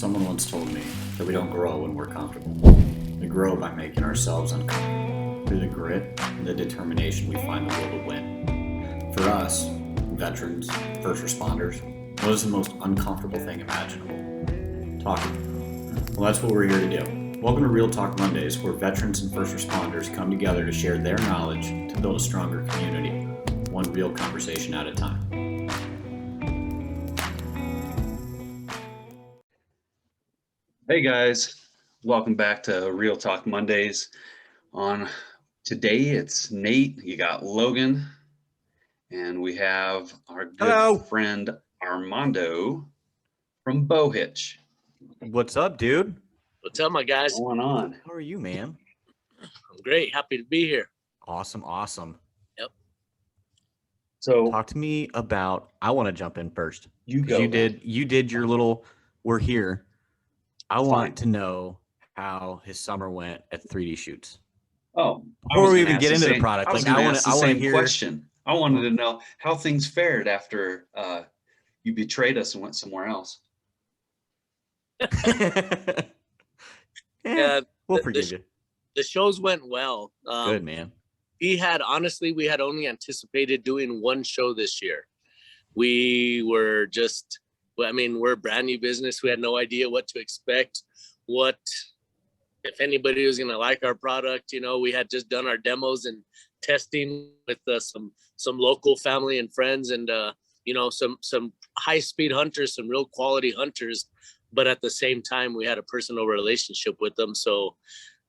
Someone once told me that we don't grow when we're comfortable. We grow by making ourselves uncomfortable through the grit and the determination we find the will to win. For us, veterans, first responders, what is the most uncomfortable thing imaginable? Talking. Well, that's what we're here to do. Welcome to Real Talk Mondays, where veterans and first responders come together to share their knowledge to build a stronger community, one real conversation at a time. Hey guys, welcome back to Real Talk Mondays. On today, it's Nate, you got Logan, and we have our good friend Armando from Bow Hitch. What's up, dude? What's up, my guys? What's going on? How are you, man? I'm great. Happy to be here. Awesome. Yep. So talk to me about, I want to jump in first. You go. You did your little, we're here. I want to know how his summer went at 3D shoots. Oh, before we even get into the product, I want to hear question. I wanted to know how things fared after you betrayed us and went somewhere else. Yeah, we'll forgive you. The shows went well. Good, man. We had only anticipated doing one show this year. We were just, we're a brand new business. We had no idea what to expect, if anybody was going to like our product. You know, we had just done our demos and testing with some local family and friends, and some high speed hunters, some real quality hunters. But at the same time, we had a personal relationship with them. So,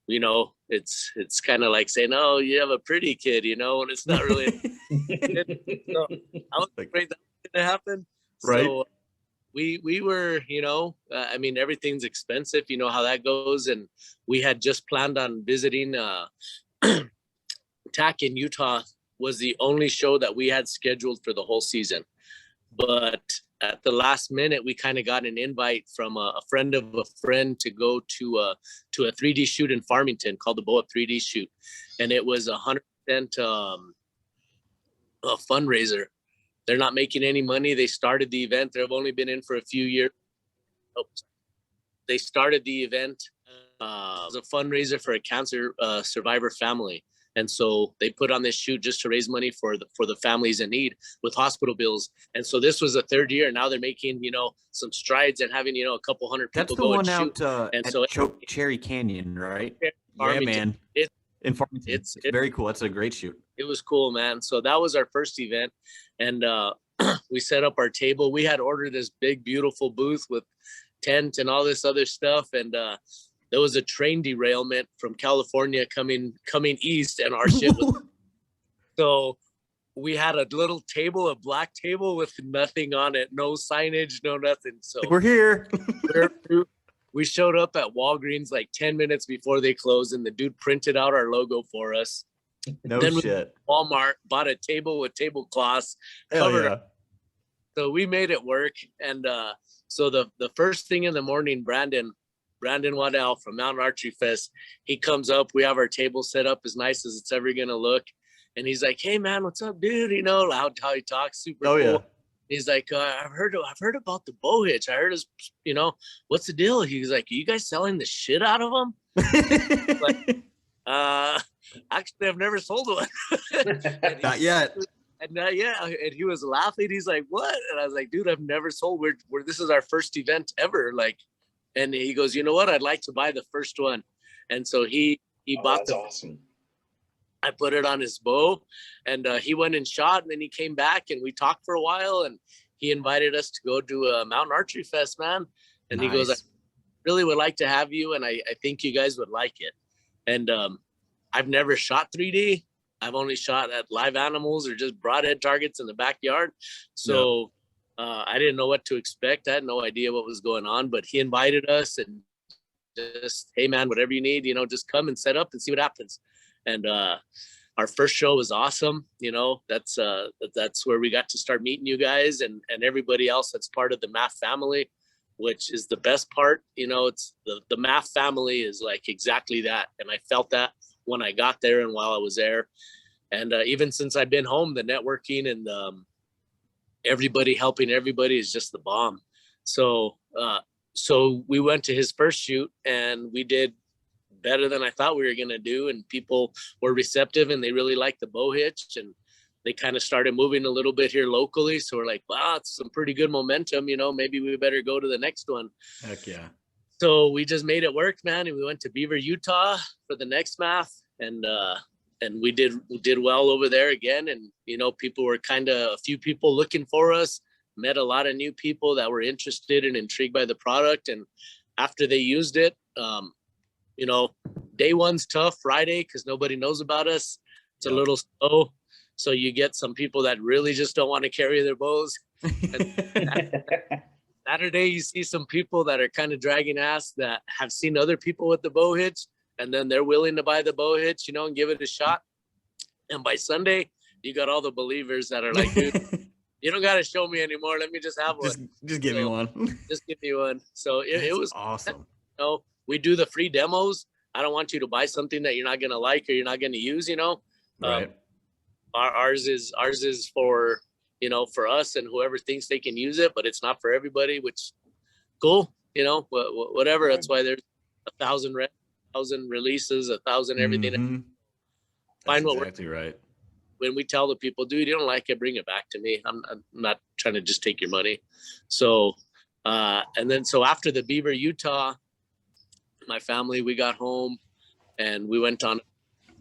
it's kind of like saying, "Oh, you have a pretty kid," and it's not really. So I was afraid that was going to happen. Right. So we were, everything's expensive. You know how that goes. And we had just planned on visiting TAC in Utah. Was the only show that we had scheduled for the whole season. But at the last minute, we kind of got an invite from a friend of a friend to go to a 3D shoot in Farmington called the Bow 3D shoot. And it was 100% a fundraiser. They're not making any money. They started the event. They've only been in for a few years. They started the event as a fundraiser for a cancer survivor family. And so they put on this shoot just to raise money for the families in need with hospital bills. And so this was the third year. Now they're making, some strides and having, a couple hundred people go and shoot. That's the one out at Cherry Canyon, right? Yeah, man. In Farmington. It's very cool. That's a great shoot. It was cool, man. So that was our first event. And we set up our table. We had ordered this big, beautiful booth with tent and all this other stuff. And there was a train derailment from California coming east, and our ship was so we had a little table, a black table with nothing on it, no signage, no nothing. So we're here. We showed up at Walgreens like 10 minutes before they closed, and the dude printed out our logo for us. No then shit. Walmart bought a table with tablecloths covered up. So we made it work. And so the first thing in the morning, Brandon Waddell from Mountain Archery Fest, he comes up. We have our table set up as nice as it's ever gonna look, and he's like, "Hey man, what's up, dude?" How he talks, super cool. Yeah. He's like, "I've heard about the Bow Hitch. I heard his, what's the deal?" He's like, "Are you guys selling the shit out of them?" Like, actually, I've never sold one. Not yet. And and he was laughing. He's like, "What?" And I was like, "Dude, I've never sold. We're this is our first event ever, like." And he goes, "You know what? I'd like to buy the first one." And so he bought that's awesome. I put it on his bow, and he went and shot, and then he came back and we talked for a while, and he invited us to go to a Mountain Archery Fest, man. And He goes, "I really would like to have you, and I think you guys would like it." And I've never shot 3D. I've only shot at live animals or just broadhead targets in the backyard. So. Yep. I didn't know what to expect. I had no idea what was going on, but he invited us and just, "Hey man, whatever you need, just come and set up and see what happens." And our first show was awesome. That's where we got to start meeting you guys and everybody else that's part of the MAF family, which is the best part. It's the MAF family is like exactly that. And I felt that when I got there and while I was there. And even since I've been home, the networking and everybody helping everybody is just the bomb. So so we went to his first shoot and we did better than I thought we were going to do. And people were receptive and they really liked the Bow Hitch, and they kind of started moving a little bit here locally. So we're like, wow, it's some pretty good momentum. You know, maybe we better go to the next one. Heck yeah. So we just made it work, man. And we went to Beaver, Utah for the next math. And we did well over there again. And, you know, people were a few people looking for us, met a lot of new people that were interested and intrigued by the product. And after they used it, you know, day one's tough, Friday, because nobody knows about us. It's a little slow. So you get some people that really just don't want to carry their bows. Saturday, you see some people that are kind of dragging ass that have seen other people with the Bow Hitch, and then they're willing to buy the Bow Hitch, you know, and give it a shot. And by Sunday, you got all the believers that are like, dude, you don't got to show me anymore. Let me just have one. Just give me one. Just give me one. So it was awesome. You know, we do the free demos. I don't want you to buy something that you're not going to like or you're not going to use, you know. Right. Ours is for, you know, for us and whoever thinks they can use it, but it's not for everybody, which cool, you know, whatever. That's why there's 1,000 releases, 1,000 everything. Mm-hmm. Find what exactly right. When we tell the people, dude, you don't like it, bring it back to me. I'm not trying to just take your money. So, and then so after the Beaver, Utah, my family, we got home and we went on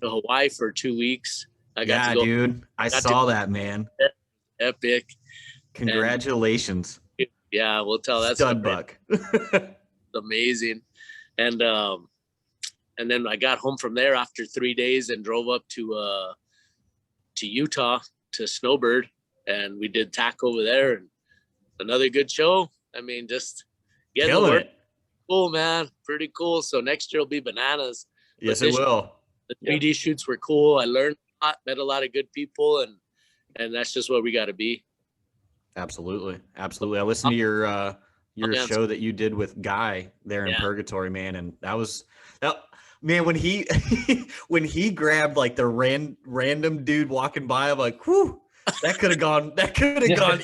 to Hawaii for 2 weeks. I got to go. Dude, I saw that, man. Epic. Congratulations. And, yeah, we'll tell that stud buck. Amazing. And then I got home from there after 3 days and drove up to Utah to Snowbird, and we did tack over there, and another good show. I mean, just getting Killing the work. It. Cool, man. Pretty cool. So next year will be bananas. Yes, it will. The 3D shoots were cool. I learned a lot, met a lot of good people, and that's just what we got to be. Absolutely. Absolutely. I listened to your show that you did with Guy there in Purgatory, man. And man, when he when he grabbed like the random dude walking by, I'm like, whew, that could have gone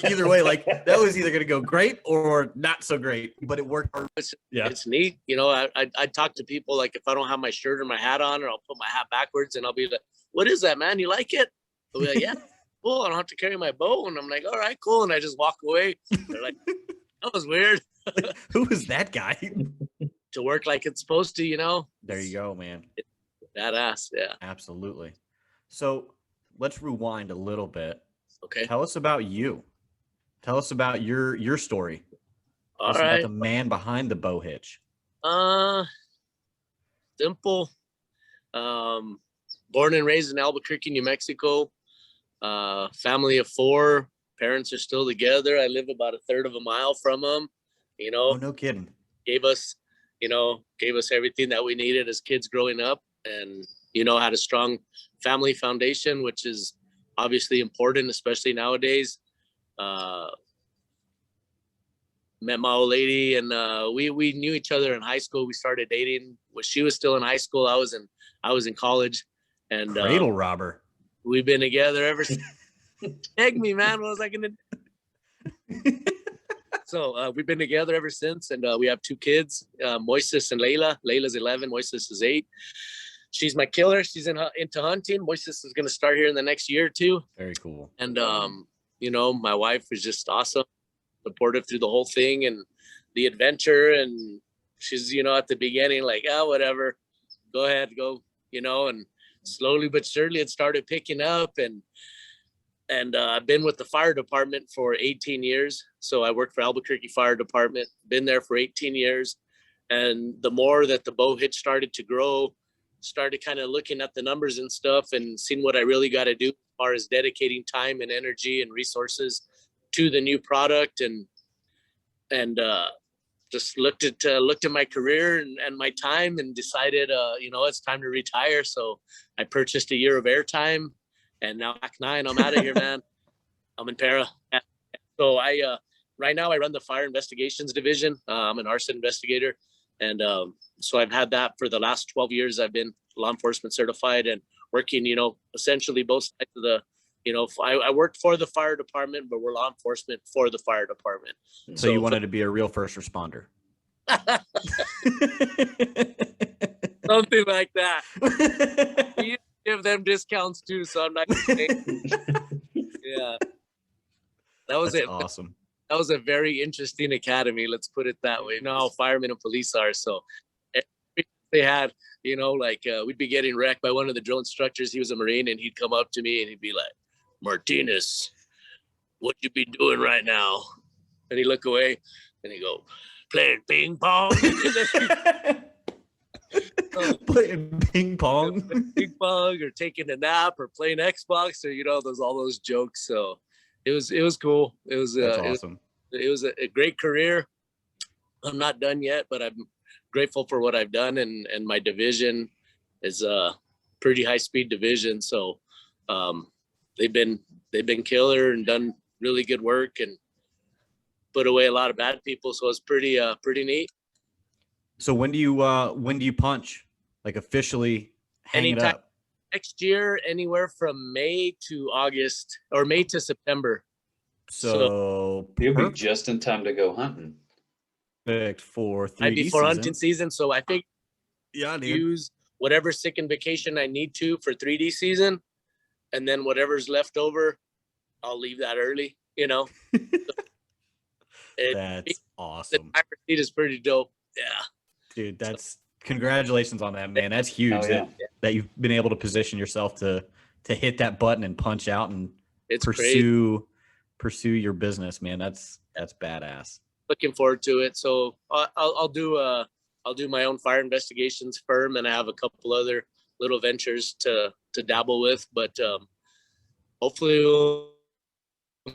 either way. Like that was either gonna go great or not so great, but it worked. It's neat. You know, I talk to people like if I don't have my shirt or my hat on, or I'll put my hat backwards and I'll be like, what is that, man? You like it? They'll be like, yeah, cool. I don't have to carry my bow. And I'm like, all right, cool. And I just walk away. They're like, that was weird. Who is that guy? To work like it's supposed to, you know? There you go, man. Badass. Yeah. Absolutely. So let's rewind a little bit. Okay. Tell us about you. Tell us about your story. Tell us about the man behind the Bow Hitch. Simple. Born and raised in Albuquerque, New Mexico. Family of 4. Parents are still together. I live about 1/3 of a mile from them. You know. Oh, no kidding. Gave us everything that we needed as kids growing up, and, you know, had a strong family foundation, which is obviously important, especially nowadays. Met my old lady, and we knew each other in high school. We started dating when she was still in high school. I was in college, and cradle robber. We've been together ever since. Egg me, man. What was I gonna do? So we've been together ever since, and we have 2 kids, Moises and Layla. Layla's 11, Moises is 8. She's my killer. She's into hunting. Moises is going to start here in the next year or 2. Very cool. And, you know, my wife was just awesome, supportive through the whole thing and the adventure. And she's, you know, at the beginning, like, whatever, go ahead, go, you know, and slowly but surely it started picking up. And I've been with the fire department for 18 years. So I worked for Albuquerque Fire Department, been there for 18 years. And the more that the Bow Hitch started to grow, started kind of looking at the numbers and stuff and seeing what I really got to do as far as dedicating time and energy and resources to the new product, and just looked at my career and my time and decided, you know, it's time to retire. So I purchased a year of airtime, and now back 9, I'm out of here, man. I'm in para. So right now I run the fire investigations division. I'm an arson investigator. And so I've had that for the last 12 years. I've been law enforcement certified and working, you know, essentially both sides of the, you know, I worked for the fire department, but we're law enforcement for the fire department. So you wanted to be a real first responder? Something like that. We give them discounts too, so I'm not gonna say. Yeah. That was That's it. awesome. That was a very interesting academy. Let's put it that way. You know how firemen and police are. So they had, like we'd be getting wrecked by one of the drill instructors. He was a Marine, and he'd come up to me and he'd be like, "Martinez, what you be doing right now?" And he'd look away and he'd go, "Playing ping pong." Playing ping pong. Ping pong, or taking a nap, or playing Xbox, or all those jokes. So it was cool. It was That's awesome. It was a great career. I'm not done yet, but I'm grateful for what I've done, and my division is a pretty high speed division. So they've been killer and done really good work and put away a lot of bad people. So it's pretty neat. So when do you punch, like officially hang Anytime. it up? Next year, anywhere from May to August, or May to September. So you'll be just in time to go hunting. Perfect for 3D I'd be for season. hunting season. So I think use whatever sick and vacation I need to for 3D season, and then whatever's left over, I'll leave that early. That's awesome. The driver's seat is pretty dope. Yeah. Dude, that's congratulations on that, man. That's huge that you've been able to position yourself to hit that button and punch out and pursue your business, man. That's badass. Looking forward to it. So I'll do my own fire investigations firm, and I have a couple other little ventures to dabble with, but hopefully we'll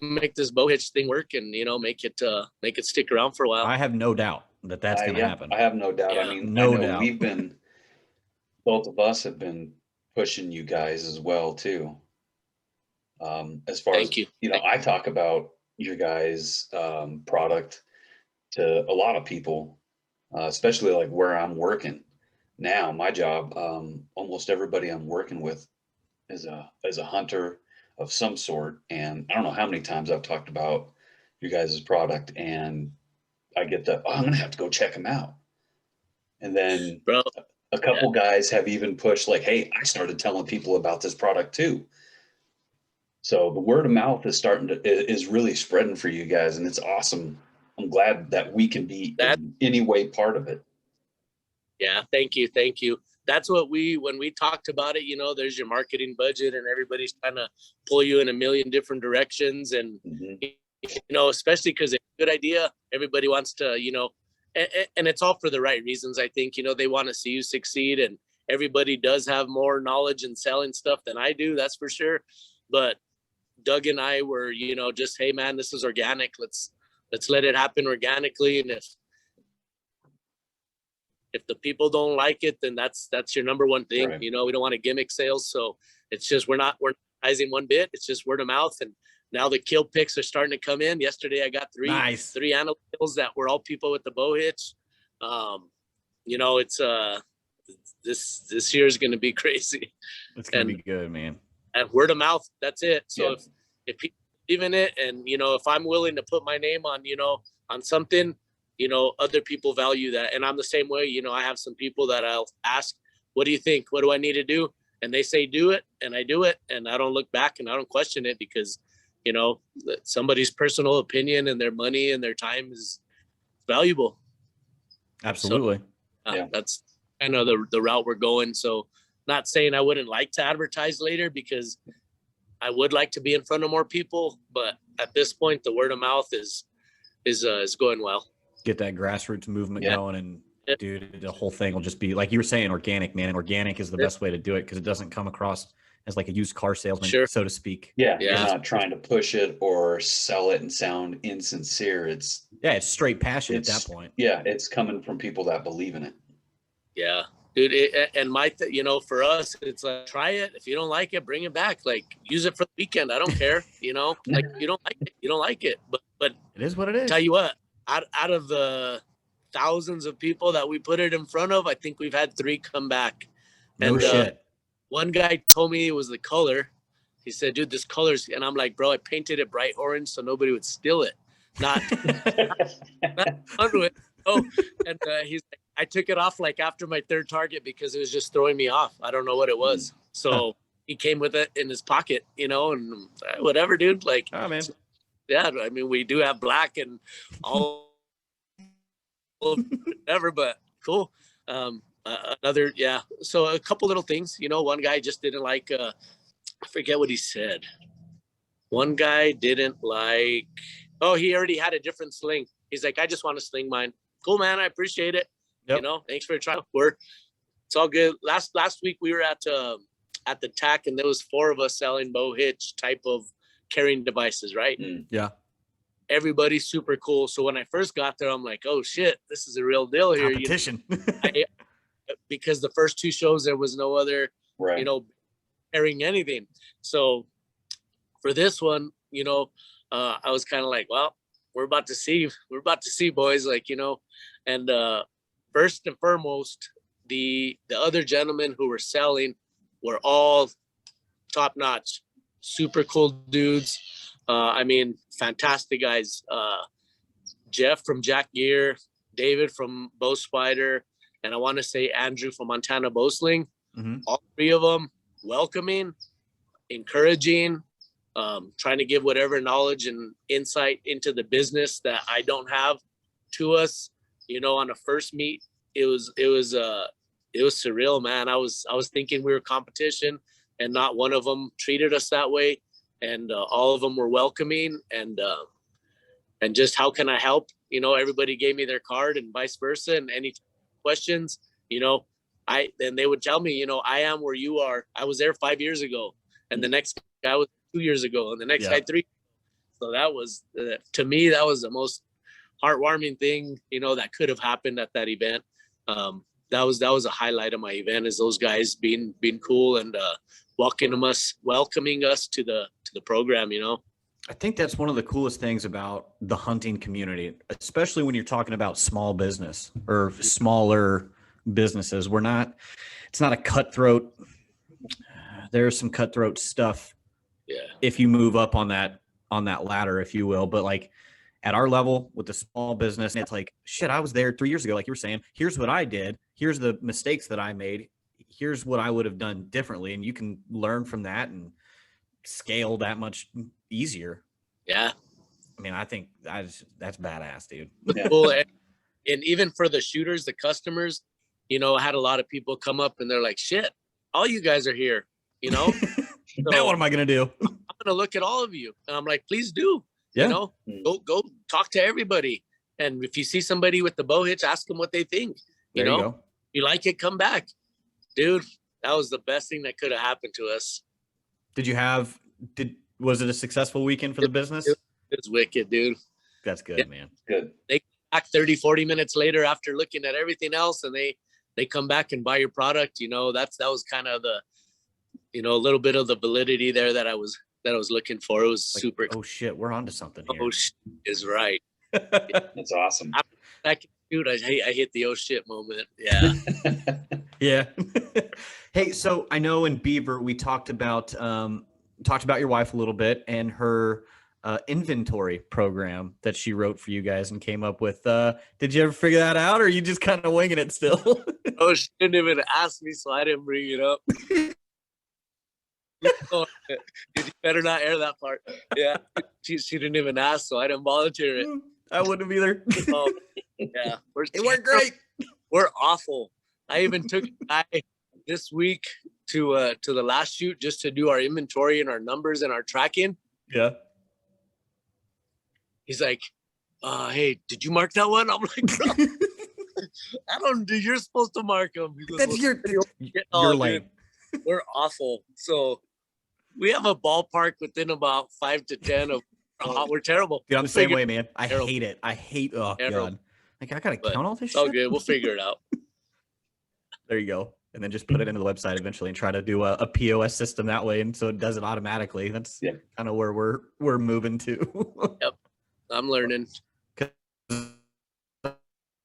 make this Bow Hitch thing work and make it stick around for a while. I have no doubt that's going to happen. I have no doubt. Yeah. I mean, no doubt. Both of us have been pushing you guys as well too. As far Thank as you. I talk about your guys' product to a lot of people, especially like where I'm working now. My job, almost everybody I'm working with is a hunter of some sort, and I don't know how many times I've talked about you guys' product, and I get I'm gonna have to go check them out. And then a couple guys have even pushed like, "Hey, I started telling people about this product too." So the word of mouth is really spreading for you guys, and it's awesome. I'm glad that we can be in any way part of it. Yeah, thank you. That's what when we talked about it, there's your marketing budget, and everybody's trying to pull you in a million different directions, and especially because it's a good idea, everybody wants to, and it's all for the right reasons. I think they want to see you succeed, and everybody does have more knowledge in selling stuff than I do, that's for sure. But Doug and I were, just, hey man, this is organic. Let's let it happen organically, and if the people don't like it, then that's your number one thing. Right. We don't want to gimmick sales, so it's just we're not advertising one bit. It's just word of mouth, and now the kill pics are starting to come in. Yesterday, I got three animal kills that were all people with the Bow Hitch. It's this year is going to be crazy. It's going to be good, man. And word of mouth, that's it. So if people believe in it, and if I'm willing to put my name on on something, other people value that. And I'm the same way. I have some people that I'll ask, "What do you think? What do I need to do?" And they say, "Do it," and I do it, and I don't look back and I don't question it, because somebody's personal opinion and their money and their time is valuable. Absolutely. So, that's kind of the route we're going. So, not saying I wouldn't like to advertise later, because I would like to be in front of more people, but at this point, the word of mouth is going well. Get that grassroots movement going, and dude, the whole thing will just be like you were saying, organic, man. And organic is the best way to do it, because it doesn't come across as like a used car salesman, so to speak. Yeah, you're not trying to push it or sell it and sound insincere. It's straight passion at that point. Yeah, it's coming from people that believe in it. Yeah, dude. And for us, it's like, try it. If you don't like it, bring it back. Like, use it for the weekend. I don't care. Like, you don't like it, you don't like it. But it is what it is. Tell you what, out of the thousands of people that we put it in front of, I think we've had 3 come back. No shit. One guy told me it was the color. He said, "Dude, this color's," and I'm like, "Bro, I painted it bright orange so nobody would steal it. Not Oh, and he's like, I took it off like after my third target because it was just throwing me off. I don't know what it was. So he came with it in his pocket, you know, and whatever, dude. Like, Oh man. yeah, I mean, we do have black and all whatever, but cool. Another, yeah. So a couple little things, you know, one guy just didn't like, I forget what he said. One guy didn't like, oh, he already had a different sling. He's like, I just want to sling mine. Cool, man. I appreciate it. Yep. You know, thanks for the trial. It's all good. Last week we were at the TAC, and there was 4 of us selling Bow Hitch type of carrying devices, right? Yeah. Everybody's super cool. So when I first got there, I'm like, oh shit, this is a real deal here. Competition. You know? Because the first 2 shows there was no other, you know, carrying anything. So for this one, you know, I was kind of like, well, we're about to see, boys, like, you know. And first and foremost, the other gentlemen who were selling were all top notch, super cool dudes. I mean, fantastic guys. Jeff from Jack Gear, David from Bow Spider, and I want to say Andrew from Montana Bowsling. Mm-hmm. All 3 of them welcoming, encouraging, trying to give whatever knowledge and insight into the business that I don't have to us. You know, on a first meet, it was surreal, man. I was thinking we were competition, and not one of them treated us that way. And all of them were welcoming, and just how can I help? You know, everybody gave me their card and vice versa. And any questions, you know, then they would tell me, you know, I am where you are. I was there 5 years ago, and the next guy was 2 years ago, and the next guy 3. So that was, to me, that was the most heartwarming thing, you know, that could have happened at that event. That was a highlight of my event, is those guys being cool and welcoming us to the program, you know. I think that's one of the coolest things about the hunting community, especially when you're talking about small business or smaller businesses. It's not a cutthroat. There's some cutthroat stuff. Yeah. If you move up on that ladder, if you will, but like at our level with the small business, it's like, shit, I was there 3 years ago. Like you were saying, here's what I did. Here's the mistakes that I made. Here's what I would have done differently. And you can learn from that and scale that much easier. Yeah. I mean, I think that's badass, dude. Cool. And even for the shooters, the customers, you know, I had a lot of people come up and they're like, shit, all you guys are here, you know? So now what am I going to do? I'm going to look at all of you. And I'm like, please do, you know, go talk to everybody. And if you see somebody with the Bow Hitch, ask them what they think, you know, you like it, come back, dude. That was the best thing that could have happened to us. Was it a successful weekend for the business? It was wicked, dude. That's good, man. Good. They come back 30, 40 minutes later after looking at everything else, and they come back and buy your product. You know, that was kind of the, you know, a little bit of the validity there that I was looking for. It was like, super. Oh shit, we're onto something here. Oh shit is right. That's awesome. Dude, I hit the oh shit moment. Yeah. Yeah. Hey, so I know in Beaver we talked about your wife a little bit and her inventory program that she wrote for you guys and came up with. Did you ever figure that out, or are you just kind of winging it still? Oh, she didn't even ask me, so I didn't bring it up. Oh, you better not air that part. Yeah, she didn't even ask, so I didn't volunteer it. I wouldn't have either. Oh, yeah, it worked great. We're awful. I even took a guy this week to the last shoot just to do our inventory and our numbers and our tracking. Yeah. He's like, hey, did you mark that one? I'm like, no. I don't do. You're supposed to mark them. Goes, that's your lane. We're awful. So we have a ballpark within about 5 to 10 of. We're terrible. Dude, I'm the same way, man. I hate it. Oh god. Like I gotta count all this shit. Oh, good. We'll figure it out. There you go. And then just put it into the website eventually and try to do a POS system that way, and so it does it automatically. That's kind of where we're moving to. Yep. I'm learning.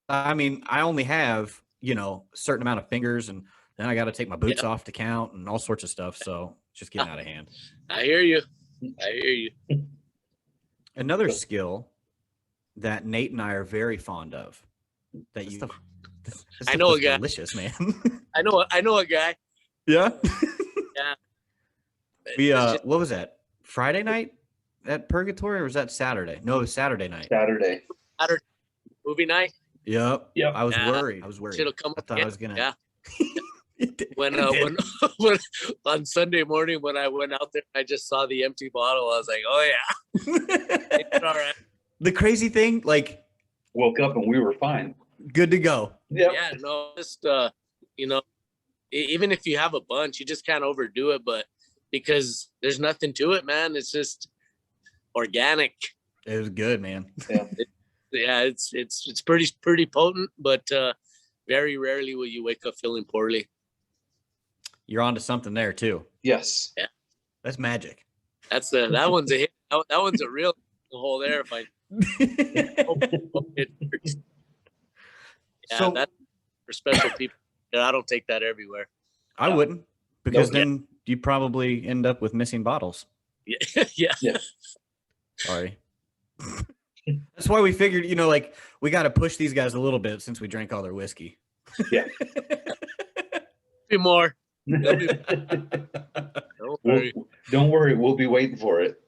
I mean, I only have, you know, a certain amount of fingers, and then I got to take my boots off to count and all sorts of stuff. So it's just getting out of hand. I hear you. Another skill that Nate and I are very fond of that you. This I know a guy. Delicious, man. I know a guy. Yeah. Yeah. We what was that? Friday night at Purgatory, or was that Saturday? No, it was Saturday night. Saturday movie night. Yep. I was worried. Should've come I thought again. I was gonna. Yeah. when on Sunday morning when I went out there, I just saw the empty bottle. I was like, oh yeah, it's all right. The crazy thing, like, woke up and we were fine. Good to go. Yep. Yeah, no, just even if you have a bunch, you just can't overdo it. But because there's nothing to it, man, it's just organic. It was good, man. Yeah. It's pretty potent, but very rarely will you wake up feeling poorly. You're onto something there too. Yes. Yeah. That's magic. That one's a hit. That one's a real hole there. If I So that's for special people. I don't take that everywhere. I wouldn't, because then you probably end up with missing bottles. Yeah. Sorry. That's why we figured, like, we got to push these guys a little bit since we drank all their whiskey. Yeah. Be more. Don't worry. Don't worry. We'll be waiting for it.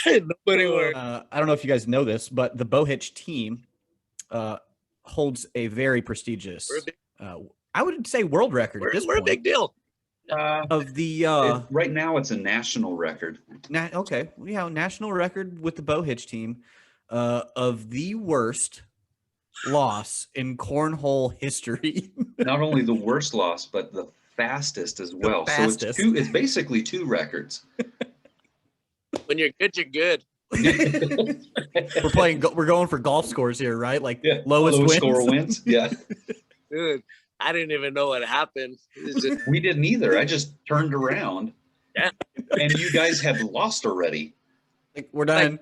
Nobody worry. I don't know if you guys know this, but the Bow Hitch team holds a very prestigious, I would say, world record at this point. We're a big deal. Of the right now, it's a national record. National record with the Bow Hitch team of the worst loss in cornhole history. Not only the worst loss, but the fastest as well. Fastest. So it's basically 2 records. When you're good, you're good. We're going for golf scores here, right? Like, lowest score wins. Yeah. Dude, I didn't even know what happened. We didn't either. I just turned around. Yeah. And you guys had lost already. Like, we're done.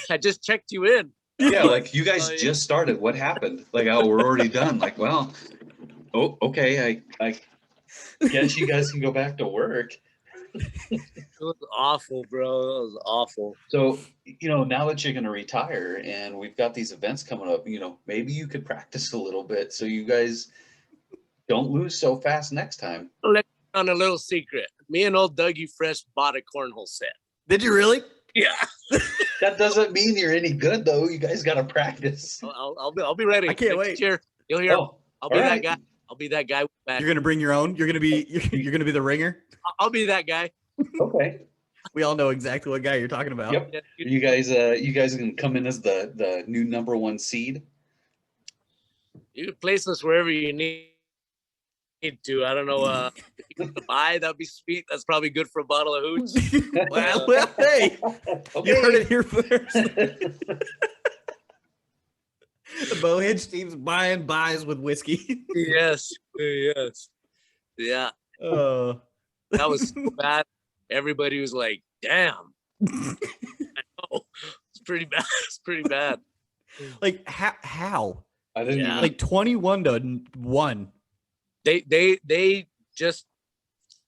I just checked you in. Yeah, like, you guys just started. What happened? Like, oh, we're already done. Like, well, okay. I guess you guys can go back to work. It was awful, bro. It was awful. So, now that you're going to retire and we've got these events coming up, maybe you could practice a little bit so you guys don't lose so fast next time. Let me on a little secret. Me and old Dougie Fresh bought a cornhole set. Did you really? Yeah. That doesn't mean you're any good, though. You guys got to practice. I'll be ready. I can't wait. Year, you'll hear. I'll be right. that guy. I'll be that guy back. You're gonna bring your own. You're gonna be the ringer. I'll be that guy. Okay. We all know exactly what guy you're talking about. Yep. You guys can come in as the new #1 seed. You can place us wherever you need to. I don't know. If you can buy, that'd be sweet. That's probably good for a bottle of hooch. Well, hey, you heard it here first. The Bow Hitch team's buying buys with whiskey. Yes. Yeah. That was so bad. Everybody was like, damn. I know. It's pretty bad. It's pretty bad. Like, how? I didn't even... Like 21-1. They just,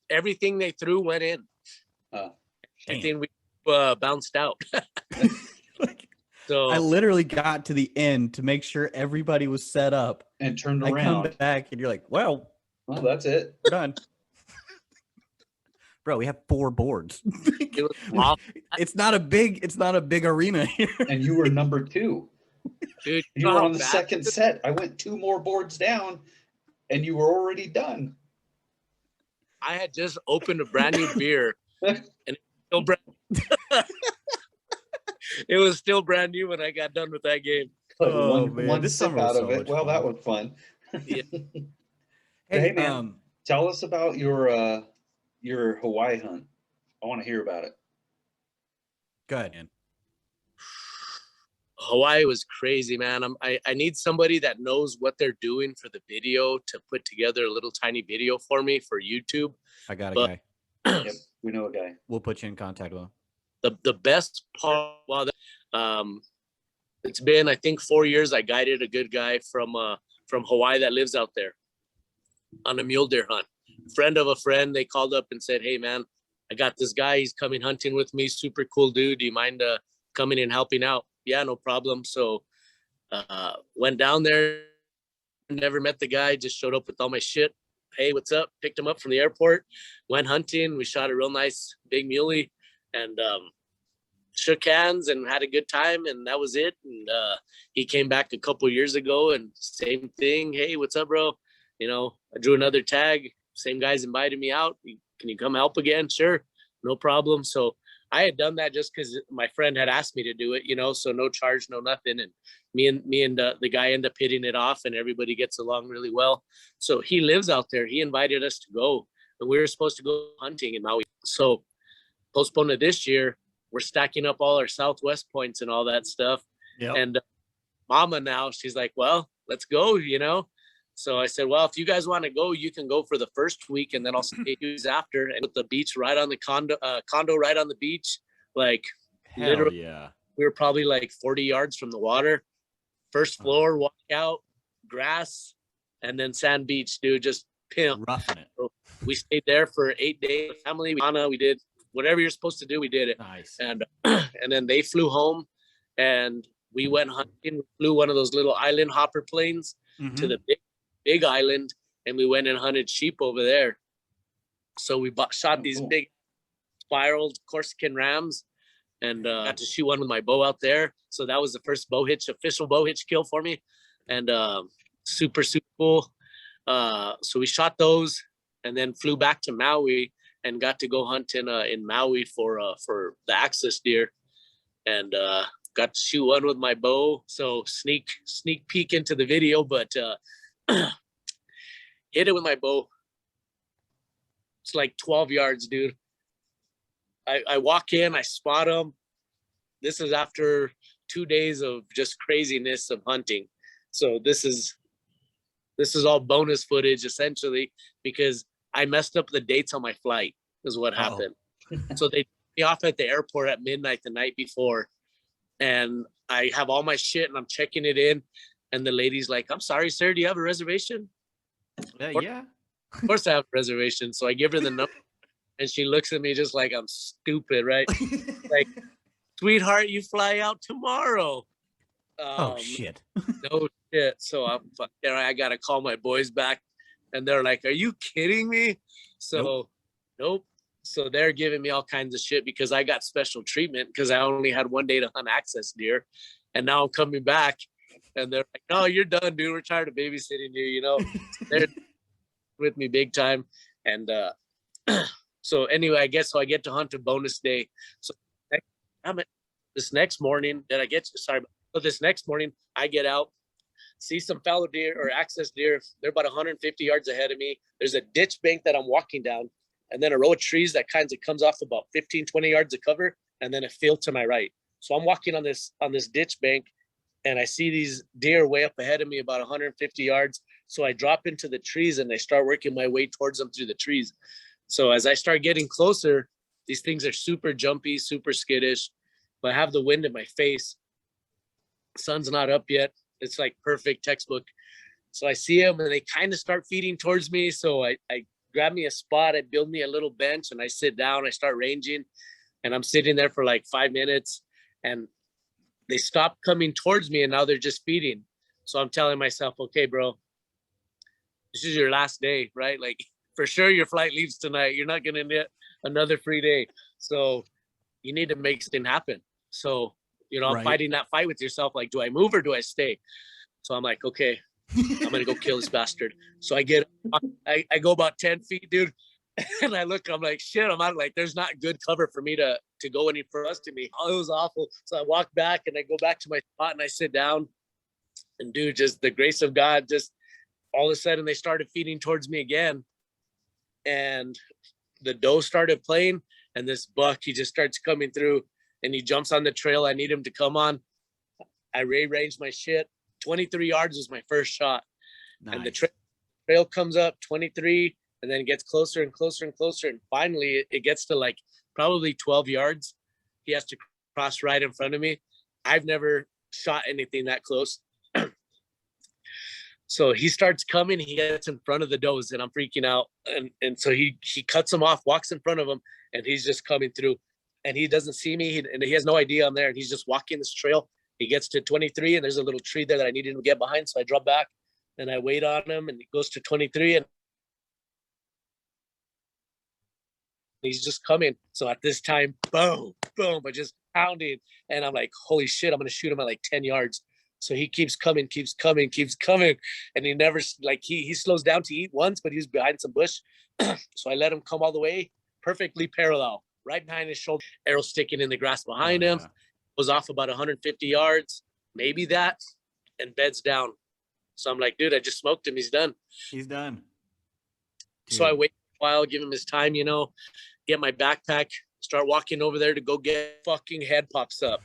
everything they threw went in. Everything we bounced out. So I literally got to the end to make sure everybody was set up and turned around. I come back and you're like, well, that's it. We're done. Bro, we have 4 boards. It was awful. It's not a big arena here. And you were #2. Dude, you were on the second set. I went 2 more boards down and you were already done. I had just opened a brand new beer and it was still it was still brand new when I got done with that game. One sip out of it. Well, that was fun. Yeah. Hey man, tell us about your Hawaii hunt. I want to hear about it. Go ahead, man. Hawaii was crazy, man. I need somebody that knows what they're doing for the video to put together a little tiny video for me for YouTube. I got a guy. Yep, we know a guy. We'll put you in contact with him. The best part, it's been, I think, 4 years. I guided a good guy from Hawaii that lives out there on a mule deer hunt. Friend of a friend, they called up and said, hey man, I got this guy, he's coming hunting with me, super cool dude, do you mind coming and helping out? Yeah, no problem. So Went down there, never met the guy, just showed up with all my shit. Hey, what's up? Picked him up from the airport, went hunting. We shot a real nice big muley and shook hands and had a good time, and that was it. And he came back a couple years ago and same thing. Hey, what's up, bro? You know, I drew another tag. Same guys invited me out. Can you come help again? Sure, no problem. So I had done that just because my friend had asked me to do it, you know, so no charge, no nothing. And me and the guy end up hitting it off, and everybody gets along really well. So he lives out there. He invited us to go, and we were supposed to go hunting in Maui. So postponed to this year. We're stacking up all our Southwest points and all that stuff. Yep. And Mama now, she's like, well, let's go, you know? So I said, well, if you guys want to go, you can go for the first week, and then I'll stay after. And with the beach right on the condo right on the beach, like hell literally, yeah. We were probably like 40 yards from the water. First floor, walk out, grass, and then sand beach, dude, just pimp. Roughing it. So we stayed there for 8 days. Family, we did whatever you're supposed to do. We did it. Nice. And then they flew home, and we went hunting. Flew one of those little island hopper planes to the big island, and we went and hunted sheep over there. So we shot these big spiraled Corsican rams, and got to shoot one with my bow out there. So that was the first official bow hitch kill for me, and super cool. So we shot those, and then flew back to Maui and got to go hunt in Maui for the access deer, and got to shoot one with my bow. So sneak peek into the video, but hit it with my bow. It's like 12 yards, dude. I walk in, I spot him. This is after 2 days of just craziness of hunting. So this is all bonus footage essentially, because I messed up the dates on my flight is what happened. So they took me off at the airport at midnight the night before, and I have all my shit and I'm checking it in, and the lady's like, I'm sorry, sir, do you have a reservation? Yeah. Of course I have a reservation. So I give her the number, and she looks at me just like I'm stupid, right? Like, sweetheart, you fly out tomorrow. Oh shit. No shit. So I gotta call my boys back, and they're like, are you kidding me? So nope. So they're giving me all kinds of shit because I got special treatment because I only had 1 day to hunt access deer, and now I'm coming back, and they're like, no, you're done, dude. We're tired of babysitting you, you know. They're with me big time. And so anyway, I get to hunt a bonus day. So this next morning I get out, see some fallow deer or access deer. They're about 150 yards ahead of me. There's a ditch bank that I'm walking down, and then a row of trees that kind of comes off about 15, 20 yards of cover, and then a field to my right. So I'm walking on this ditch bank, and I see these deer way up ahead of me about 150 yards. So I drop into the trees, and I start working my way towards them through the trees. So as I start getting closer, these things are super jumpy, super skittish, but I have the wind in my face. Sun's not up yet. It's like perfect textbook. So I see them, and they kind of start feeding towards me. So I grab me a spot, I build me a little bench, and I sit down, I start ranging, and I'm sitting there for like 5 minutes, and they stop coming towards me, and now they're just feeding. So I'm telling myself, okay, bro, this is your last day, right? Like, for sure your flight leaves tonight. You're not going to get another free day. So you need to make something happen. So, you know, I'm fighting that fight with yourself. Like, do I move or do I stay? So I'm like, okay, I'm going to go kill this bastard. So I go about 10 feet, dude. And I look, I'm like, shit, I'm out. Like, there's not good cover for me to go any further to me. Oh, it was awful. So I walk back, and I go back to my spot, and I sit down, and dude, just the grace of God, just all of a sudden they started feeding towards me again. And the doe started playing, and this buck, he just starts coming through, and he jumps on the trail I need him to come on. I rearranged my shit. 23 yards was my first shot. Nice. And the trail comes up 23, and then it gets closer and closer and closer. And finally it gets to like probably 12 yards. He has to cross right in front of me. I've never shot anything that close. So he starts coming, he gets in front of the does, and I'm freaking out. And so he cuts him off, walks in front of him, and he's just coming through, and he doesn't see me, and he has no idea I'm there. And he's just walking this trail, He gets to 23 and there's a little tree there that I needed him to get behind. So I drop back and I wait on him and he goes to 23 and he's just coming. So at this time, boom, boom, but just pounding. And I'm like, holy shit, I'm going to shoot him at like 10 yards. So he keeps coming. And he never, like, he slows down to eat once, but he was behind some bush. So I let him come all the way, perfectly parallel, right behind his shoulder, arrow sticking in the grass behind him. Goes off about 150 yards, maybe that, and beds down. So I'm like, dude, I just smoked him. He's done. He's done. Dude. So I wait a while, give him his time, you know, get my backpack, start walking over there to go get fucking head pops up.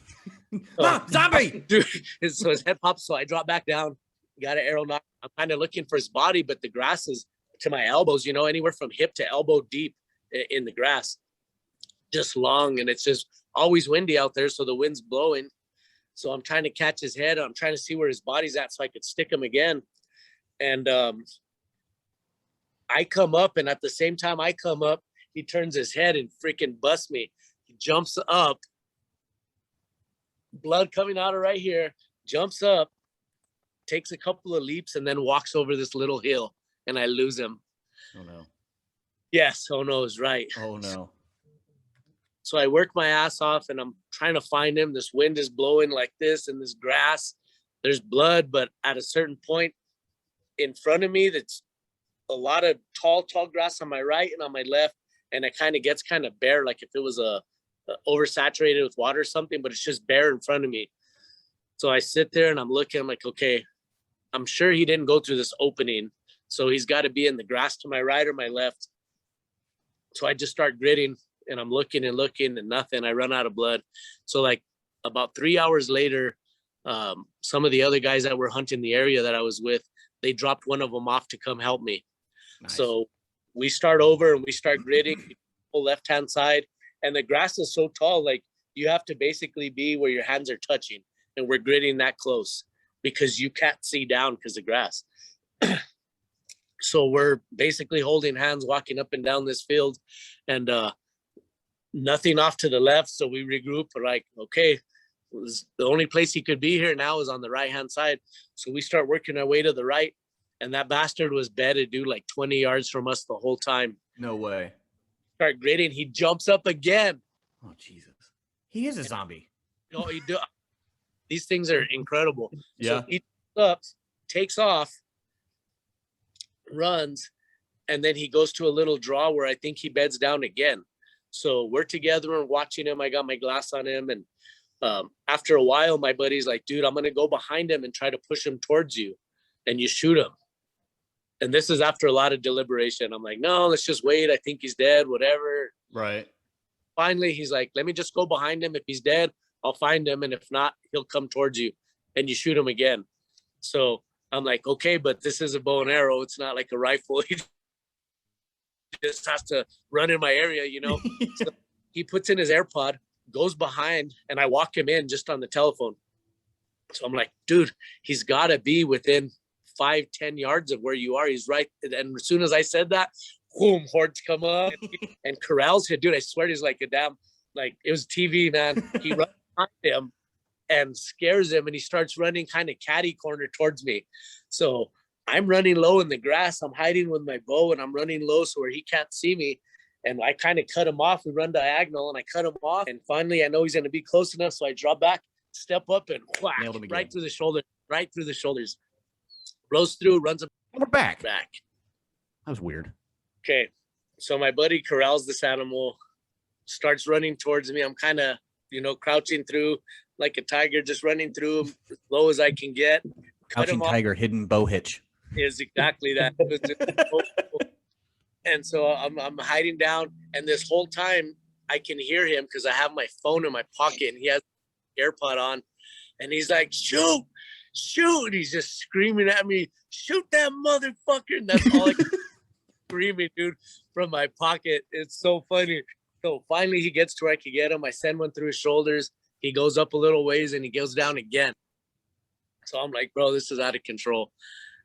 Zombie! Dude, so his head pops, so I drop back down, got an arrow knock. I'm kind of looking for his body, but the grass is to my elbows, you know, anywhere from hip to elbow deep in the grass. Just long, and it's just always windy out there, so the wind's blowing. So I'm trying to catch his head. I'm trying to see where his body's at so I could stick him again. And I come up, and at the same time I come up, he turns his head and freaking busts me. He jumps up, blood coming out of right here, jumps up, takes a couple of leaps, and then walks over this little hill, and I lose him. Oh, no. Yes, oh, no is right. Oh, no. So I work my ass off, and I'm trying to find him. This wind is blowing like this, and this grass, there's blood, but at a certain point in front of me, that's a lot of tall grass on my right and on my left, and it kind of gets kind of bare, like if it was a oversaturated with water or something, but it's just bare in front of me. So I sit there and I'm looking, I'm like, okay, I'm sure he didn't go through this opening, so he's got to be in the grass to my right or my left. So I just start gritting, and I'm looking and nothing. I run out of blood. So like about 3 hours later, some of the other guys that were hunting the area that I was with, they dropped one of them off to come help me. Nice. So we start over and we start gritting, pull left-hand side, and the grass is so tall, like you have to basically be where your hands are touching, and we're gritting that close because you can't see down because of grass. So we're basically holding hands, walking up and down this field, and nothing off to the left. So we regroup. We're like, okay, the only place he could be here now is on the right-hand side. So we start working our way to the right, and that bastard was bedded, dude, like 20 yards from us the whole time. No way. Start grading. He jumps up again. Oh, Jesus. He is a zombie. Oh, he do. These things are incredible. Yeah. So he up, takes off, runs, and then he goes to a little draw where I think he beds down again. So we're together and watching him. I got my glass on him, and after a while, my buddy's like, dude, I'm going to go behind him and try to push him towards you, and you shoot him. And this is after a lot of deliberation. I'm like, no, let's just wait. I think he's dead, whatever. Right. Finally, he's like, let me just go behind him. If he's dead, I'll find him. And if not, he'll come towards you, and you shoot him again. So I'm like, okay, but this is a bow and arrow. It's not like a rifle. He just has to run in my area, you know? So he puts in his AirPod, goes behind, and I walk him in just on the telephone. So I'm like, dude, he's got to be within 5-10 yards of where you are. He's right. And as soon as I said that, boom, hordes come up and corrals him. Dude, I swear he's like a damn, like it was TV, man. He runs behind him and scares him, and he starts running kind of catty corner towards me. So I'm running low in the grass. I'm hiding with my bow, and I'm running low so where he can't see me. And I kind of cut him off. We run diagonal, and I cut him off. And finally, I know he's going to be close enough, so I drop back, step up, and whack, right through the shoulder, right through the shoulders. Blows through, runs him. We're back. That was weird. Okay, so my buddy corrals this animal, starts running towards me. I'm kind of, crouching through like a tiger, just running through him as low as I can get. Crouching tiger, hidden bow hitch. Is exactly that. And so I'm hiding down, and this whole time I can hear him because I have my phone in my pocket, and he has AirPod on, and he's like, shoot, and he's just screaming at me, shoot that motherfucker. And that's all I can screaming, dude, from my pocket. It's so funny. So finally he gets to where I can get him. I send one through his shoulders. He goes up a little ways, and he goes down again. So I'm like, bro, this is out of control.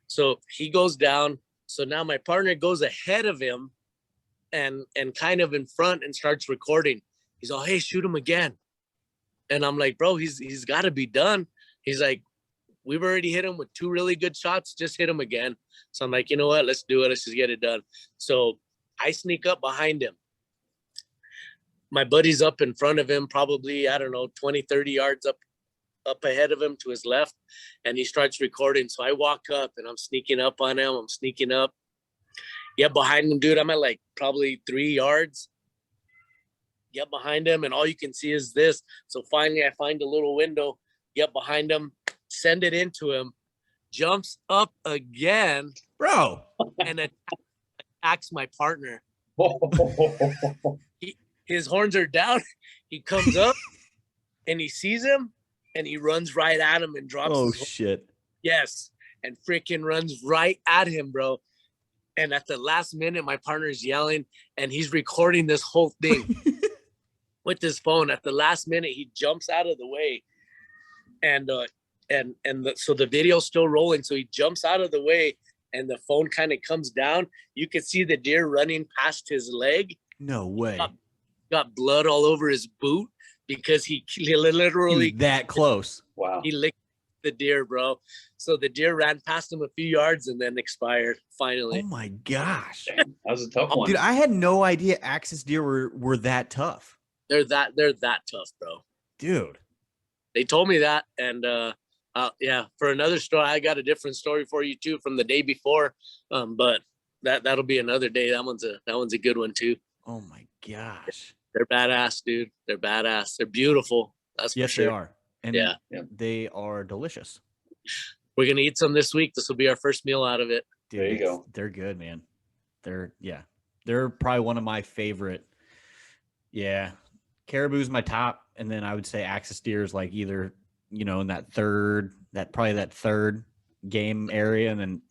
So he goes down. So now my partner goes ahead of him and kind of in front and starts recording. He's all, hey, shoot him again. And I'm like, bro, he's got to be done. He's like, we've already hit him with 2 really good shots. Just hit him again. So I'm like, you know what? Let's do it. Let's just get it done. So I sneak up behind him. My buddy's up in front of him, probably, I don't know, 20, 30 yards up ahead of him to his left. And he starts recording. So I walk up and I'm sneaking up on him. I'm sneaking up. Get behind him, dude. I'm at like probably 3 yards. Get behind him. And all you can see is this. So finally I find a little window, get behind him, send it into him, jumps up again, bro, and attacks my partner. His horns are down. He comes up and he sees him and he runs right at him and drops. Oh shit. Yes. And freaking runs right at him, bro. And at the last minute, my partner's yelling and he's recording this whole thing with his phone. At the last minute, he jumps out of the way. So the video's still rolling. So he jumps out of the way and the phone kind of comes down. You could see the deer running past his leg. No way. Got blood all over his boot because he literally that close. Wow. He licked the deer, bro. So the deer ran past him a few yards and then expired finally. Oh my gosh. Damn, that was a tough one. Dude, I had no idea axis deer were that tough. They're that tough, bro. Dude. They told me that. And yeah, for another story, I got a different story for you too from the day before. But that'll be another day. That one's a good one too. Oh my gosh. They're badass, dude. They're badass. They're beautiful. That's yes, for sure. They are. And yeah, they are delicious. We're gonna eat some this week. This will be our first meal out of it. Dude, there you go. They're good, man. They're probably one of my favorite. Yeah. Caribou's my top, and then I would say axis deer is like either, in that third game area, and then,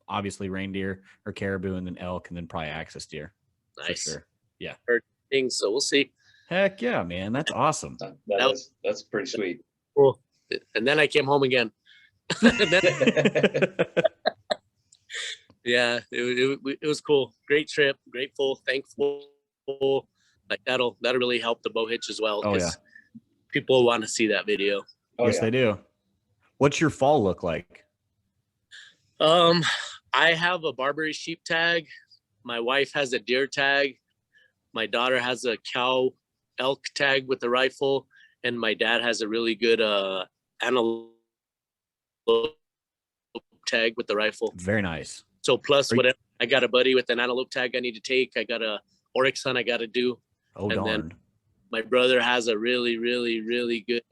obviously reindeer or caribou, and then elk, and then probably axis deer. Nice. For sure. Yeah. Things, so we'll see. Heck yeah, man. That's awesome. That's pretty sweet. Cool. And then I came home again. Yeah, it was cool. Great trip. Grateful, thankful. Like that'll really help the Bow Hitch as well. Oh yeah. People want to see that video. Yes, they do. What's your fall look like? I have a Barbary sheep tag. My wife has a deer tag. My daughter has a cow elk tag with the rifle, and my dad has a really good antelope tag with the rifle. Very nice. So plus whatever, I got a buddy with an antelope tag I need to take. I got a oryx hunt I got to do. Oh, and darn. Then my brother has a really, really, really good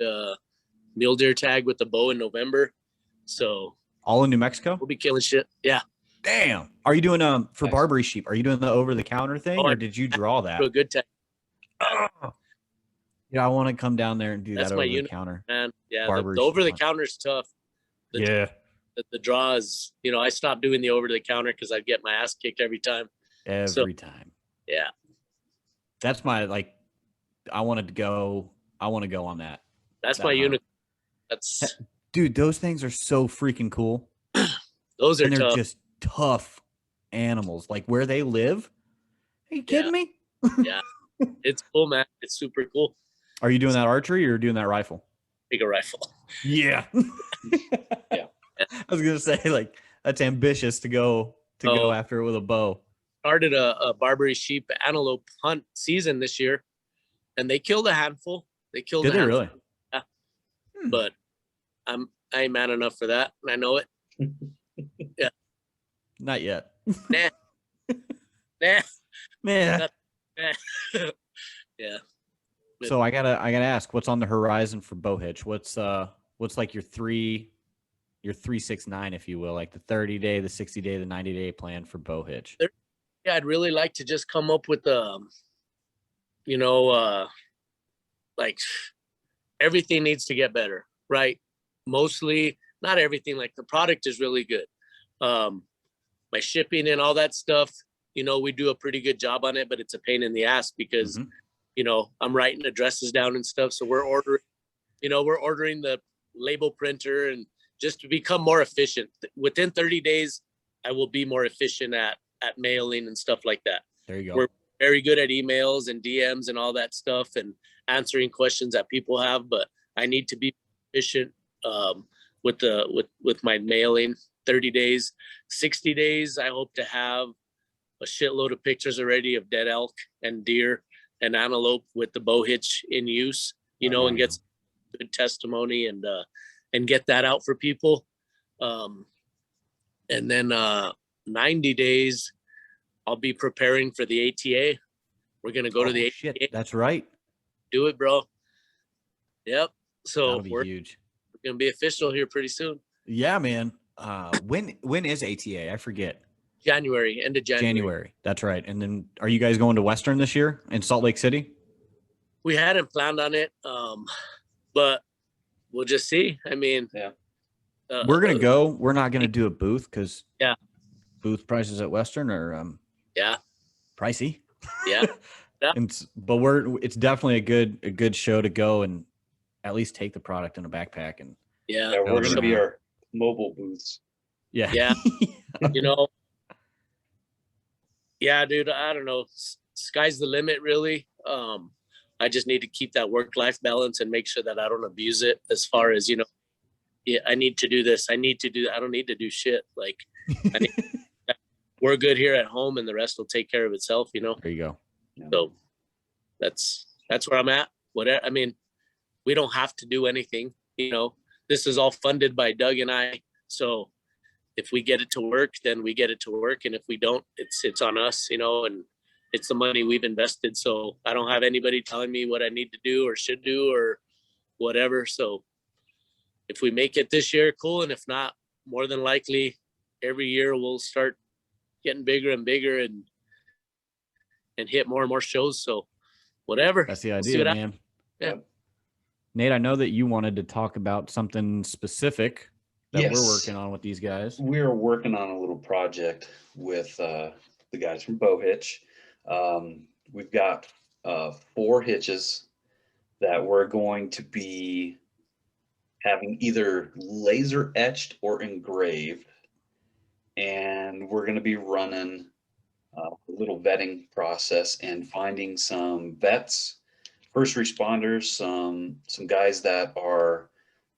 mule deer tag with the bow in November. So all in New Mexico? We'll be killing shit. Yeah. Damn. Are you doing for Barbary sheep? Are you doing the over the counter thing, or did you draw that? A good tag. Yeah, I want to come down there and do that over the counter. Man, yeah, the over the counter is tough. The draw is, I stopped doing the over the counter because I'd get my ass kicked every time. Every time. Yeah. That's my I want to go on that. That's my unicorn. Dude, those things are so freaking cool. Those are and they're tough. Just tough animals. Like where they live. Are you kidding me? Yeah. It's cool, man. It's super cool. Are you doing that archery or doing that rifle? Take a rifle. Yeah. Yeah. I was gonna say that's ambitious to go after it with a bow. Started a Barbary sheep antelope hunt season this year, and they killed a handful. Did they really? Yeah. But I ain't man enough for that, and I know it. Yeah. Not yet. Nah. Man. Yeah. So I gotta ask, what's on the horizon for Bow Hitch? What's like your 369, if you will, like the 30-day, the 60-day, the 90-day plan for Bow Hitch? Yeah, I'd really like to just come up with like everything needs to get better, right? Mostly, not everything. Like the product is really good. My shipping and all that stuff, we do a pretty good job on it, but it's a pain in the ass because, I'm writing addresses down and stuff. So we're ordering the label printer and just to become more efficient. Within 30 days, I will be more efficient at mailing and stuff like that. There you go. We're very good at emails and DMs and all that stuff and answering questions that people have, but I need to be efficient with my mailing. 30 days, 60 days. I hope to have a shitload of pictures already of dead elk and deer and antelope with the bow hitch in use, and get some good testimony and get that out for people. And then 90 days, I'll be preparing for the ATA. We're going to go to the ATA. That's right. Do it, bro. Yep. So we're huge. We're going to be official here pretty soon. Yeah, man. When is ATA? I forget. January, end of January. That's right. And then are you guys going to Western this year in Salt Lake City? We hadn't planned on it, but we'll just see. I mean, we're going to go. We're not going to do a booth because yeah, booth prices at Western are pricey. Yeah. Yeah. But it's definitely a good show to go and at least take the product in a backpack and we're going to be our mobile booths. Yeah. Yeah. Yeah, dude, I don't know. Sky's the limit, really. I just need to keep that work-life balance and make sure that I don't abuse it as far as, I need to do this. I don't need to do shit. Like, we're good here at home and the rest will take care of itself, There you go. So that's where I'm at. Whatever. I mean, we don't have to do anything, this is all funded by Doug and I. So if we get it to work, then we get it to work. And if we don't, it's on us, and it's the money we've invested. So I don't have anybody telling me what I need to do or should do or whatever. So if we make it this year, cool. And if not, more than likely every year we'll start getting bigger and bigger and hit more and more shows. So whatever. That's the idea, man. Yeah. Nate, I know that you wanted to talk about something specific that we're working on with these guys. We're working on a little project with the guys from Bow Hitch. We've got 4 hitches that we're going to be having either laser etched or engraved. And we're going to be running a little vetting process and finding some vets, first responders, some guys that are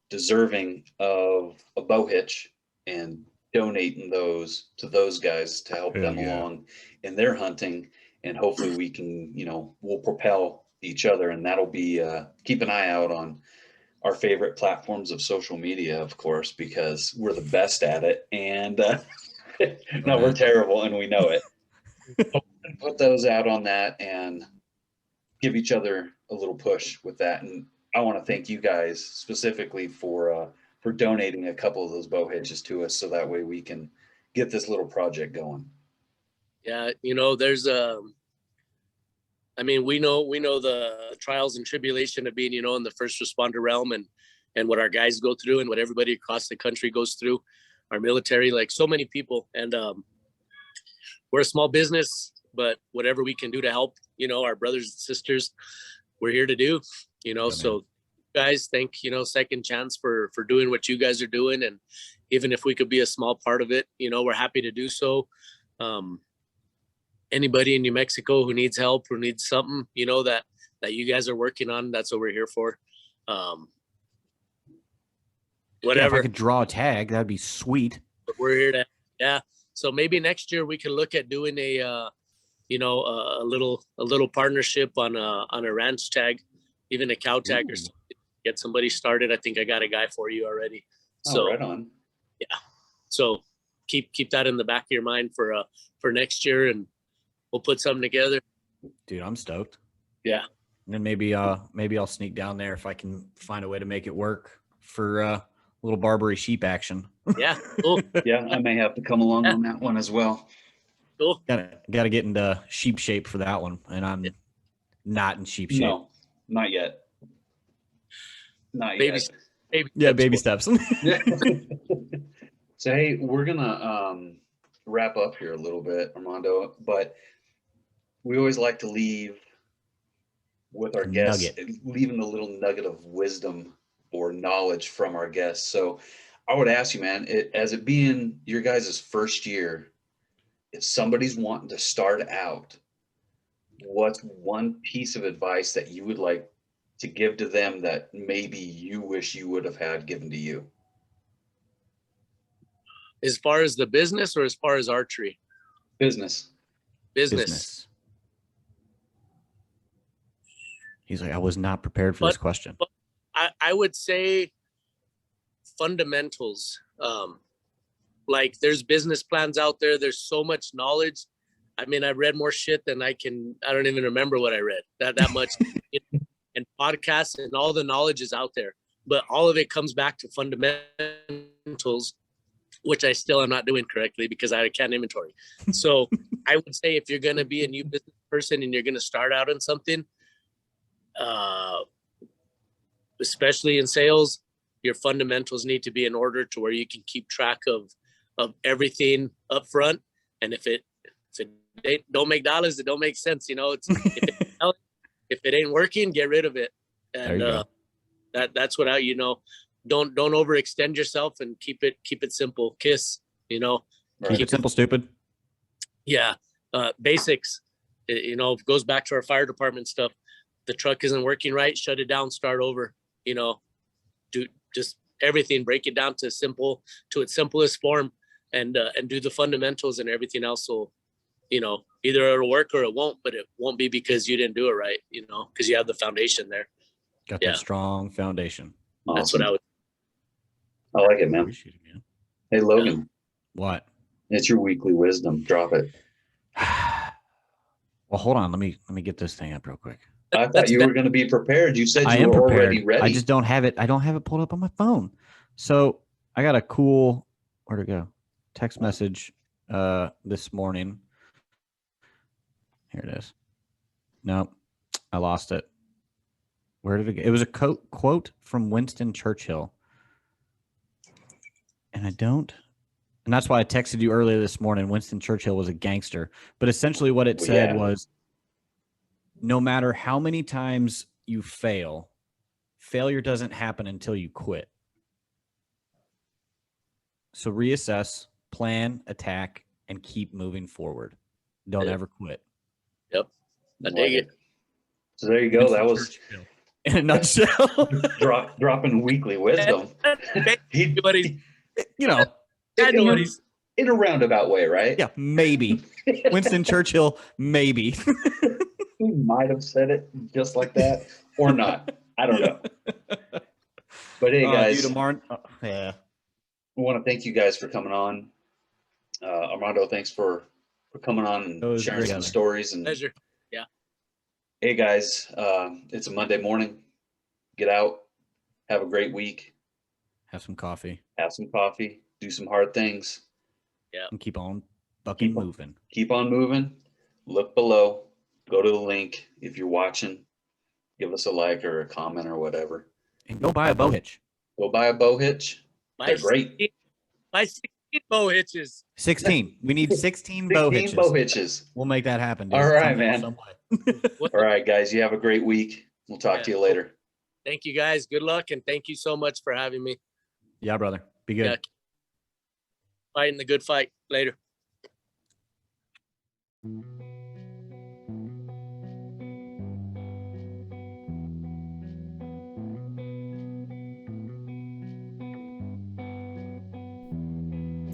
deserving of a bow hitch and donating those to those guys to help them along in their hunting. And hopefully we can, we'll propel each other, and that'll be, keep an eye out on our favorite platforms of social media, of course, because we're the best at it. And no, we're terrible and we know it. Put those out on that and give each other a little push with that. And I want to thank you guys specifically for donating a couple of those bow hitches to us, so that way we can get this little project going. Yeah, there's we know the trials and tribulation of being, in the first responder realm and what our guys go through and what everybody across the country goes through, our military, like so many people. And we're a small business, but whatever we can do to help, our brothers and sisters, we're here to do, so guys, thank, Second Chance for doing what you guys are doing. And even if we could be a small part of it, we're happy to do so. Anybody in New Mexico who needs help, who needs something, that you guys are working on, that's what we're here for. Whatever. Yeah, if I could draw a tag, that'd be sweet. But we're here to, So maybe next year we can look at doing a little partnership on a ranch tag, even a cow tag or something. Get somebody started. I think I got a guy for you already. So right on. Yeah. So keep that in the back of your mind for next year, and we'll put something together. Dude, I'm stoked. Yeah. And then maybe I'll sneak down there if I can find a way to make it work for a little Barbary sheep action. Yeah. Cool. Yeah, I may have to come along on that one as well. Cool. Gotta get into sheep shape for that one, and I'm not in sheep shape. No, not yet. Not yet. Baby steps. So hey, we're gonna wrap up here a little bit, Armando, but we always like to leave with our guests, leaving a little nugget of wisdom or knowledge from our guests. So I would ask you, man, as it being your guys' first year, if somebody's wanting to start out, what's one piece of advice that you would like to give to them that maybe you wish you would have had given to you? As far as the business or as far as archery? Business. Business. He's like, I was not prepared for this question. But I would say fundamentals. Like there's business plans out there. There's so much knowledge. I mean, I've read more shit than I don't even remember what I read that much. And podcasts and all the knowledge is out there, but all of it comes back to fundamentals, which I still am not doing correctly because I can't inventory. So I would say if you're going to be a new business person and you're going to start out in something, especially in sales, your fundamentals need to be in order to where you can keep track of everything up front. And if it don't make dollars, it don't make sense. You know, it's if it ain't working, get rid of it. And that's what don't overextend yourself and keep it simple. KISS, you know. Keep it simple, stupid. Yeah. Basics. It goes back to our fire department stuff. The truck isn't working right, shut it down, start over. You know, do just everything, break it down to its simplest form, and do the fundamentals, and everything else will, either it'll work or it won't, but it won't be because you didn't do it right, because you have the foundation there. Got that strong foundation. Awesome. That's what I like it, man. Appreciate it, man. Hey, Logan. What? It's your weekly wisdom. Drop it. Well, hold on. Let me get this thing up real quick. I thought you were going to be prepared. You said you were already ready. I just don't have it. I don't have it pulled up on my phone. So I got a cool, where'd it go? Text message this morning. Here it is. No, I lost it. Where did it go? It was a quote from Winston Churchill. And that's why I texted you earlier this morning. Winston Churchill was a gangster. But essentially what it said was, no matter how many times you fail, failure doesn't happen until you quit. So reassess, plan, attack, and keep moving forward. Don't ever quit. Yep. I dig it. So there you go. That was in a nutshell. dropping weekly wisdom. In a roundabout way, right? Yeah, maybe. Winston Churchill, maybe. He might have said it just like that or not. I don't know. But hey, guys. Yeah. I want to thank you guys for coming on. Armando, thanks for coming on and sharing some stories. And pleasure. Yeah. Hey, guys. It's a Monday morning. Get out. Have a great week. Have some coffee. Do some hard things. Yeah. And keep on moving. Keep on moving. Look below. Go to the link. If you're watching, give us a like or a comment or whatever. And go buy a bow hitch. Go buy a bow hitch. They're great. Buy 16 bow hitches. 16. We need 16 bow hitches. 16 bow hitches. We'll make that happen, dude. All right, man. All right, guys. You have a great week. We'll talk to you later. Thank you, guys. Good luck, and thank you so much for having me. Yeah, brother. Be good. Yeah. Fighting the good fight. Later.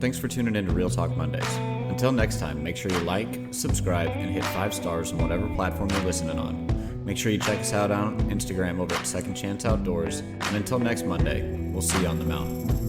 Thanks for tuning in to Real Talk Mondays. Until next time, make sure you like, subscribe, and hit 5 stars on whatever platform you're listening on. Make sure you check us out on Instagram over at Second Chance Outdoors. And until next Monday, we'll see you on the mountain.